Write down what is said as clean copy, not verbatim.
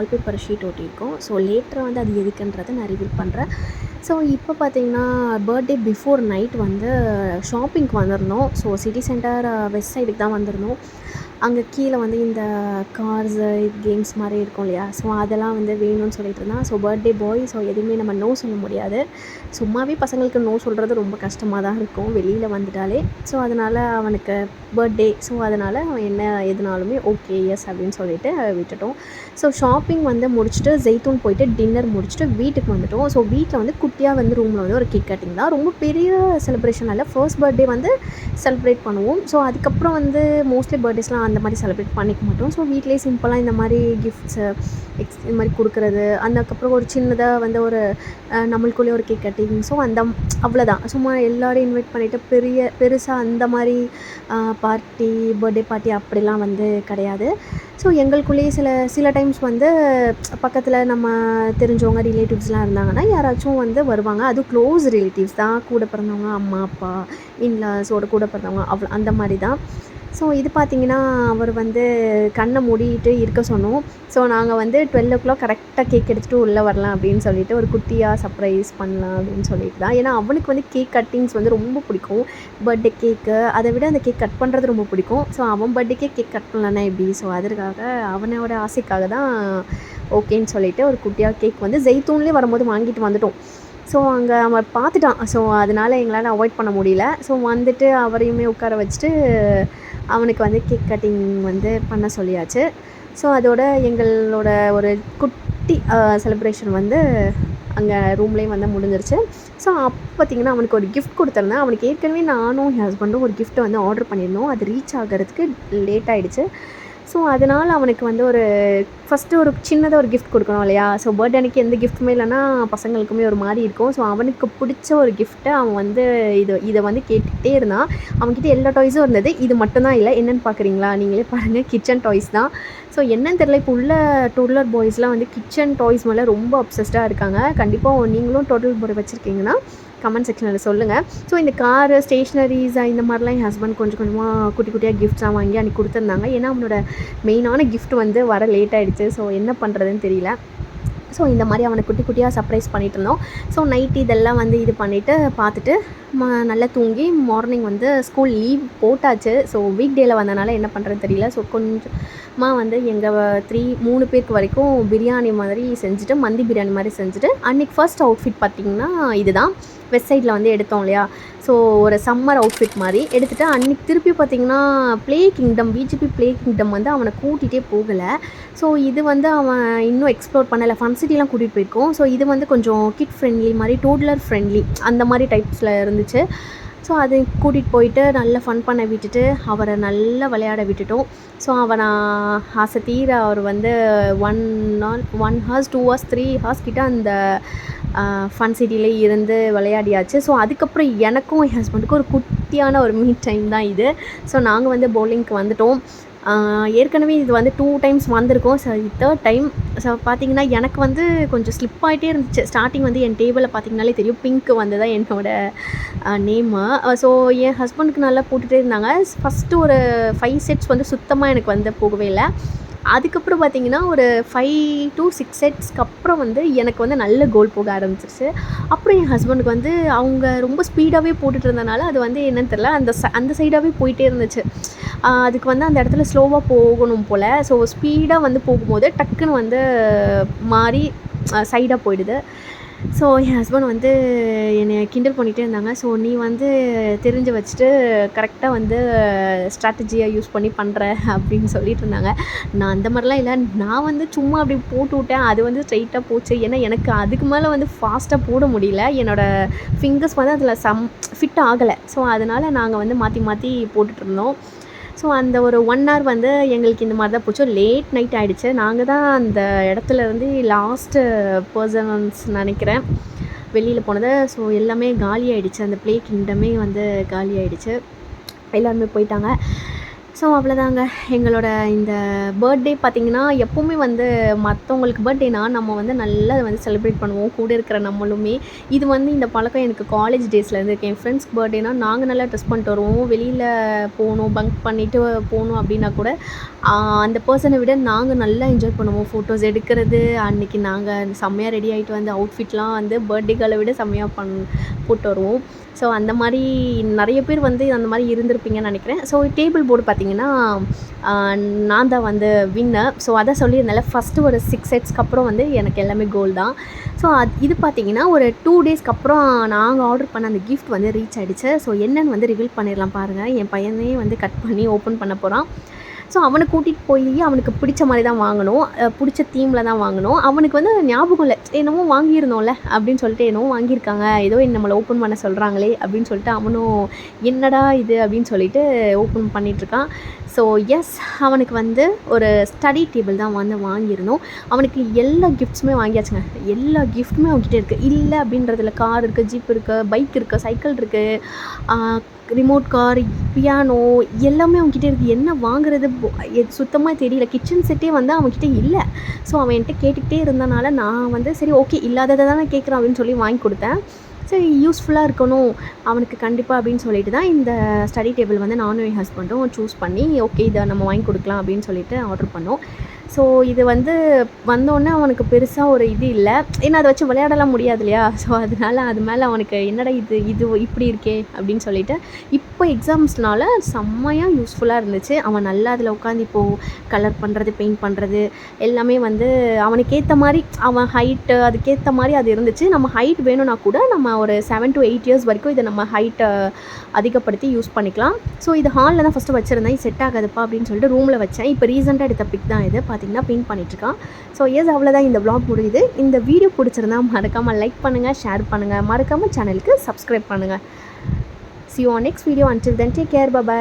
Wallpaper sheet ஒட்டியிருக்கோம். So லேட்டரா வந்து அது எதுக்குன்றத நான் ரிவீல் பண்ணுறேன். ஸோ இப்போ பார்த்தீங்கன்னா, பர்த்டே பிஃபோர் நைட் வந்து ஷாப்பிங்க்கு வந்திருந்தோம். ஸோ சிட்டி சென்டர் வெஸ்ட் சைடுக்கு தான் வந்திருந்தோம். அங்கே கீழே வந்து இந்த கார்ஸு, கேம்ஸ் மாதிரி இருக்கும் இல்லையா? ஸோ அதெல்லாம் வந்து வேணும்னு சொல்லிட்டு இருந்தான். ஸோ பர்த்டே பாய், ஸோ எதுவுமே நம்ம நோ சொல்ல முடியாது. சும்மாவே பசங்களுக்கு நோ சொல்கிறது ரொம்ப கஷ்டமாக தான் இருக்கும் வெளியில் வந்துட்டாலே. ஸோ அதனால் அவனுக்கு பர்த்டே, ஸோ அதனால் அவன் என்ன எதுனாலுமே ஓகே எஸ் அப்படின்னு சொல்லிட்டு விட்டுட்டோம். ஸோ ஷாப்பிங் வந்து முடிச்சுட்டு ஜெய்தூன் போயிட்டு டின்னர் முடிச்சுட்டு வீட்டுக்கு வந்துட்டோம். ஸோ வீட்டில் வந்து குட்டியாக வந்து ரூமில் வந்து ஒரு கேக் கட்டிங் தான். ரொம்ப பெரிய செலிப்ரேஷன் இல்லை. ஃபர்ஸ்ட் பர்த்டே வந்து செலிப்ரேட் பண்ணுவோம். ஸோ அதுக்கப்புறம் வந்து மோஸ்ட்லி பர்த்டேஸ்லாம் அந்த மாதிரி செலிப்ரேட் பண்ணிக்க மாட்டோம். ஸோ வீட்டிலேயே சிம்பிளாக இந்த மாதிரி கிஃப்ட்ஸு இது மாதிரி கொடுக்குறது, அதுக்கப்புறம் ஒரு சின்னதாக வந்து ஒரு நம்மளுக்குள்ளேயே ஒரு கேக் கட்டிங். ஸோ அவ்வளோதான். சும்மா எல்லோரையும் இன்வைட் பண்ணிவிட்டு பெருசாக அந்த மாதிரி பார்ட்டி, பர்த்டே பார்ட்டி அப்படிலாம் வந்து கிடையாது. ஸோ எங்களுக்குள்ளேயே சில டைம்ஸ் வந்து பக்கத்தில் நம்ம தெரிஞ்சவங்க ரிலேட்டிவ்ஸ்லாம் இருந்தாங்கன்னா யாராச்சும் வந்து வருவாங்க. அதுவும் க்ளோஸ் ரிலேட்டிவ்ஸ் தான், கூட பிறந்தவங்க, அம்மா அப்பா, இன்லாஸோட கூட பிறந்தவங்க அந்த மாதிரி தான். ஸோ இது பார்த்திங்கன்னா, அவர் வந்து கண்ணை மூடிட்டு இருக்க சொன்னோம். ஸோ நாங்கள் வந்து 12 o'clock கரெக்டாக கேக் எடுத்துகிட்டு உள்ளே வரலாம் அப்படின்னு சொல்லிட்டு ஒரு குட்டியாக சர்ப்ரைஸ் பண்ணலாம் அப்படின்னு சொல்லிட்டு தான். ஏன்னா அவனுக்கு வந்து கேக் கட்டிங்ஸ் வந்து ரொம்ப பிடிக்கும். பர்த்டே கேக்கு அதை விட அந்த கேக் கட் பண்ணுறது ரொம்ப பிடிக்கும். ஸோ அவன் பர்த்டேக்கே கேக் கட் பண்ணலான்னா எப்படி? ஸோ அதற்காக அவனோட ஆசைக்காக தான் ஓகேன்னு சொல்லிவிட்டு ஒரு குட்டியாக கேக் வந்து ஜெய்தூன்லேயே வரும்போது வாங்கிட்டு வந்துட்டோம். ஸோ அங்கே அவன் பார்த்துட்டான். ஸோ அதனால் எங்களால் அவாய்ட் பண்ண முடியல. ஸோ வந்துட்டு அவரையுமே உட்கார வச்சுட்டு அவனுக்கு வந்து கேக் கட்டிங் வந்து பண்ண சொல்லியாச்சு. ஸோ அதோட எங்களோட ஒரு குட்டி செலிப்ரேஷன் வந்து அங்கே ரூம்லேயும் வந்து முடிஞ்சிருச்சு. ஸோ அப்போ பார்த்திங்கன்னா அவனுக்கு ஒரு கிஃப்ட் கொடுத்துருந்தேன். அவனுக்கு ஏற்கனவே நானும் என் ஹஸ்பண்டும் ஒரு கிஃப்ட்டை வந்து ஆர்டர் பண்ணியிருந்தோம். அது ரீச் ஆகிறதுக்கு லேட் ஆகிடுச்சு. ஸோ அதனால் அவனுக்கு வந்து ஃபஸ்ட்டு ஒரு சின்னதாக ஒரு கிஃப்ட் கொடுக்கணும் இல்லையா? ஸோ பர்த்டே அன்றைக்கி எந்த கிஃப்ட்டுமே இல்லைன்னா பசங்களுக்குமே ஒரு மாதிரி இருக்கும். ஸோ அவனுக்கு பிடிச்ச ஒரு கிஃப்ட்டை அவன் வந்து இதை வந்து கேட்டுக்கிட்டே இருந்தான். அவன்கிட்ட எல்லா டாய்ஸும் இருந்தது. இது மட்டும்தான் இல்லை. என்னென்னு பார்க்குறீங்களா? நீங்களே பாருங்கள், கிச்சன் டாய்ஸ் தான். ஸோ என்னன்னு தெரியல, இப்போ உள்ள டோட்லர் பாய்ஸ்லாம் வந்து கிச்சன் டாய்ஸ் மேலே ரொம்ப அப்சஸ்டாக இருக்காங்க. கண்டிப்பாக நீங்களும் டோட்டல் பாய் வச்சுருக்கீங்கன்னா கமெண்ட் செக்ஷனில் சொல்லுங்கள். ஸோ இந்த காரு, ஸ்டேஷ்னரிஸ் இந்த மாதிரிலாம் என் ஹஸ்பண்ட் கொஞ்சம் கொஞ்சமாக குட்டி குட்டியாக கிஃப்ட்ஸாக வாங்கி அன்றைக்கி கொடுத்துருந்தாங்க. ஏன்னா அவனோட மெயினான கிஃப்ட் வந்து வர லேட் ஆகிடுச்சு. ஸோ என்ன பண்ணுறதுன்னு தெரியல. ஸோ இந்த மாதிரி அவனை குட்டி குட்டியாக சர்ப்ரைஸ் பண்ணிகிட்டு இருந்தோம். ஸோ நைட்டு இதெல்லாம் வந்து இது பண்ணிவிட்டு பார்த்துட்டு நல்லா தூங்கி மார்னிங் வந்து ஸ்கூல் லீவ் போட்டாச்சு. ஸோ வீக் டேயில் வந்தனால என்ன பண்ணுறதுன்னு தெரியல. ஸோ கொஞ்சமாக வந்து எங்கள் 3 பேருக்கு வரைக்கும் பிரியாணி மாதிரி செஞ்சுட்டு, மந்தி பிரியாணி மாதிரி செஞ்சுட்டு, அன்றைக்கி ஃபர்ஸ்ட் அவுட்ஃபிட் பார்த்திங்கன்னா இதுதான் வெஸ்ட் சைடில் வந்து எடுத்தோம் இல்லையா? ஸோ ஒரு சம்மர் அவுட்ஃபிட் மாதிரி எடுத்துகிட்டு அன்றைக்கி திருப்பி பார்த்திங்கன்னா பிஜிபி ப்ளே கிங்டம் வந்து அவனை கூட்டிகிட்டே போகலை. ஸோ இது வந்து அவன் இன்னும் எக்ஸ்ப்ளோர் பண்ணலை. ஃபன் சிட்டிலாம் கூட்டிகிட்டு போயிருக்கோம். ஸோ இது வந்து கொஞ்சம் கிட் ஃப்ரெண்ட்லி மாதிரி, டோட்லர் ஃப்ரெண்ட்லி அந்த மாதிரி டைப்ஸில் இருந்துச்சு. ஸோ அது கூட்டிகிட்டு போயிட்டு நல்லா ஃபன் பண்ண விட்டுட்டு அவரை நல்லா விளையாட விட்டுட்டோம். ஸோ அவனை ஆசை தீர அவர் வந்து 1 hours 2 hours 3 hours கிட்ட அந்த ஃபன் சிட்டிலே இருந்து விளையாடியாச்சு. ஸோ அதுக்கப்புறம் எனக்கும் என் ஹஸ்பண்டுக்கும் ஒரு குட்டியான ஒரு மீட் டைம் தான் இது. ஸோ நாங்கள் வந்து பவுலிங்க்கு வந்துட்டோம். ஏற்கனவே இது வந்து 2 times வந்திருக்கோம். ஸோ இது 3rd டைம். ஸோ பார்த்திங்கன்னா எனக்கு வந்து கொஞ்சம் ஸ்லிப் ஆகிட்டே இருந்துச்சு. ஸ்டார்டிங் வந்து என் டேபிளில் பார்த்திங்கனாலே தெரியும், பிங்க் வந்து தான் என்னோடய நேமு. ஸோ என் ஹஸ்பண்டுக்கு நல்லா போட்டுகிட்டே இருந்தாங்க. ஃபஸ்ட்டு ஒரு 5 sets வந்து சுத்தமாக எனக்கு வந்து போகவே இல்லை. அதுக்கப்புறம் பார்த்திங்கன்னா ஒரு 5 to 6 setsக்கு அப்புறம் வந்து எனக்கு வந்து நல்ல கோல் போக ஆரம்பிச்சிருச்சு. அப்புறம் என் ஹஸ்பண்டுக்கு வந்து அவங்க ரொம்ப ஸ்பீடாகவே போட்டுட்டு இருந்தனால அது வந்து என்னன்னு தெரியல, அந்த சைடாகவே போயிட்டே இருந்துச்சு. அதுக்கு வந்து அந்த இடத்துல ஸ்லோவாக போகணும் போல். ஸோ ஸ்பீடாக வந்து போகும்போது டக்குன்னு வந்து மாறி சைடாக போயிடுது. ஸோ என் ஹஸ்பண்ட் வந்து என்னை கிண்டல் பண்ணிகிட்டே இருந்தாங்க. ஸோ நீ வந்து தெரிஞ்சு வச்சுட்டு கரெக்டாக வந்து ஸ்ட்ராட்டஜியாக யூஸ் பண்ணி பண்ணுற அப்படின்னு சொல்லிட்டு இருந்தாங்க. நான் அந்த மாதிரிலாம் இல்லை. நான் வந்து சும்மா அப்படி போட்டு விட்டேன். அது வந்து ஸ்ட்ரைட்டாக போச்சு. ஏன்னா எனக்கு அதுக்கு மேலே வந்து ஃபாஸ்ட்டாக போட முடியல. என்னோடய ஃபிங்கர்ஸ் வந்து அதில் ஃபிட் ஆகலை. ஸோ அதனால் நாங்கள் வந்து மாற்றி மாற்றி போட்டுட்ருந்தோம். ஸோ அந்த ஒரு 1 hour வந்து எங்களுக்கு இந்த மாதிரி தான் போச்சு. லேட் நைட் ஆகிடுச்சு. நாங்கள் தான் அந்த இடத்துல இருந்து லாஸ்ட்டு பர்சன்ஸ் நினைக்கிறேன் வெளியில் போனது. ஸோ எல்லாமே காலி ஆகிடுச்சு. அந்த ப்ளே கிங்டமே வந்து காலி ஆகிடுச்சு. எல்லாருமே போயிட்டாங்க. ஸோ அவ்வளோதாங்க. எங்களோட இந்த பர்த்டே பார்த்திங்கன்னா, எப்போவுமே வந்து மற்றவங்களுக்கு பர்த்டேனா நம்ம வந்து நல்லா வந்து செலிப்ரேட் பண்ணுவோம், கூட இருக்கிற நம்மளுமே. இது வந்து இந்த பழக்கம் எனக்கு காலேஜ் டேஸ்லேருந்து இருக்குது. என் ஃப்ரெண்ட்ஸ்க்கு பர்த்டேனா நாங்கள் நல்லா ட்ரெஸ் பண்ணிட்டு வருவோம். வெளியில் போகணும், பங்க் பண்ணிவிட்டு போகணும் அப்படின்னா கூட அந்த பர்சனை விட நாங்கள் நல்லா என்ஜாய் பண்ணுவோம். ஃபோட்டோஸ் எடுக்கிறது, அன்றைக்கி நாங்கள் செம்மையாக ரெடி ஆகிட்டு வந்து அவுட்ஃபிட்லாம் வந்து பர்த்டேகளை விட செம்மையாக போட்டு வருவோம். ஸோ அந்த மாதிரி நிறைய பேர் வந்து அந்த மாதிரி இருந்திருப்பீங்கன்னு நினைக்கிறேன். ஸோ டேபிள் போர்டு பார்த்திங்கன்னா நான் தான் வந்து வின்னர். ஸோ அதை சொல்லியிருந்தேன்ல, ஃபஸ்ட்டு ஒரு 6 செட்ஸ்க்கு அப்புறம் வந்து எனக்கு எல்லாமே கோல் தான். ஸோ இது பார்த்திங்கன்னா ஒரு 2 டேஸ்க்கு அப்புறம் நாங்கள் ஆர்டர் பண்ண அந்த கிஃப்ட் வந்து ரீச் ஆகிடுச்சு. ஸோ என்னென்னு வந்து ரிவீல் பண்ணிடலாம் பாருங்கள். என் பையனே வந்து கட் பண்ணி ஓப்பன் பண்ண போகிறான். ஸோ அவனை கூட்டிகிட்டு போய் அவனுக்கு பிடிச்ச மாதிரி தான் வாங்கணும், பிடிச்ச தீமில் தான் வாங்கணும். அவனுக்கு வந்து ஞாபகம் இல்லை, என்னமோ வாங்கியிருந்தோம்ல அப்படின்னு சொல்லிட்டு என்னமோ வாங்கியிருக்காங்க, ஏதோ நம்மளை ஓப்பன் பண்ண சொல்கிறாங்களே அப்படின்னு சொல்லிட்டு அவனும் என்னடா இது அப்படின்னு சொல்லிட்டு ஓப்பன் பண்ணிகிட்ருக்கான். ஸோ எஸ், அவனுக்கு வந்து ஒரு ஸ்டடி டேபிள் தான் வந்து வாங்கியிருந்தோம். அவனுக்கு எல்லா கிஃப்ட்ஸுமே வாங்கியாச்சுங்க. எல்லா கிஃப்ட்டுமே அவன்கிட்ட இருக்குது. இல்லை அப்படின்றதுல கார் இருக்குது, ஜீப் இருக்குது, பைக் இருக்குது, சைக்கிள் இருக்குது, ரிமோட் கார், பியானோ எல்லாமே அவன்கிட்ட இருக்குது. என்ன வாங்குறது சுத்தமாக தெரியல. கிச்சன் செட்டே வந்து அவன்கிட்ட இல்லை. ஸோ அவன் என்கிட்ட கேட்டுக்கிட்டே இருந்தனால நான் வந்து சரி ஓகே, இல்லாததை தானே கேட்குறான் அப்படின்னு சொல்லி வாங்கி கொடுத்தேன். சரி யூஸ்ஃபுல்லாக இருக்கணும் அவனுக்கு கண்டிப்பாக அப்படின்னு சொல்லிட்டு தான் இந்த ஸ்டடி டேபிள் வந்து நானும் என் ஹஸ்பண்டும் சூஸ் பண்ணி ஓகே இதை நம்ம வாங்கி கொடுக்கலாம் அப்படின்னு சொல்லிட்டு ஆர்டர் பண்ணோம். ஸோ இது வந்து வந்தோடனே அவனுக்கு பெருசாக ஒரு இது இல்லை, ஏன்னா அதை வச்சு விளையாடலாம் முடியாது இல்லையா. ஸோ அதனால அது மேலே அவனுக்கு என்னடா இது இப்படி இருக்கே அப்படின்னு சொல்லிட்டு இப்போ எக்ஸாம்ஸ்னால செம்மையாக யூஸ்ஃபுல்லாக இருந்துச்சு. அவன் நல்லா அதில் உட்காந்து இப்போது கலர் பண்ணுறது, பெயிண்ட் பண்ணுறது எல்லாமே வந்து அவனுக்கு ஏற்ற மாதிரி, அவன் ஹைட்டு அதுக்கேற்ற மாதிரி அது இருந்துச்சு. நம்ம ஹைட் வேணும்னா கூட நம்ம ஒரு 7 to 8 இயர்ஸ் வரைக்கும் இதை நம்ம ஹைட்டை அதிகப்படுத்தி யூஸ் பண்ணிக்கலாம். ஸோ இது ஹாலில் தான் ஃபஸ்ட்டு வச்சுருந்தேன், இது செட் ஆகாதுப்பா அப்படின்னு சொல்லிட்டு ரூமில் வச்சேன். இப்போ ரீசெண்டாக எடுத்த பிக் தான் இது, பார்த்திங்கன்னா பெயிண்ட் பண்ணிகிட்ருக்கான். ஸோ எஸ், அவ்வளோதான் இந்த vlog முடியுது. இந்த வீடியோ பிடிச்சிருந்தா மறக்காமல் லைக் பண்ணுங்கள், ஷேர் பண்ணுங்கள், மறக்காமல் சேனலுக்கு சப்ஸ்கிரைப் பண்ணுங்கள். See you on next video. Until then, take care. Bye bye.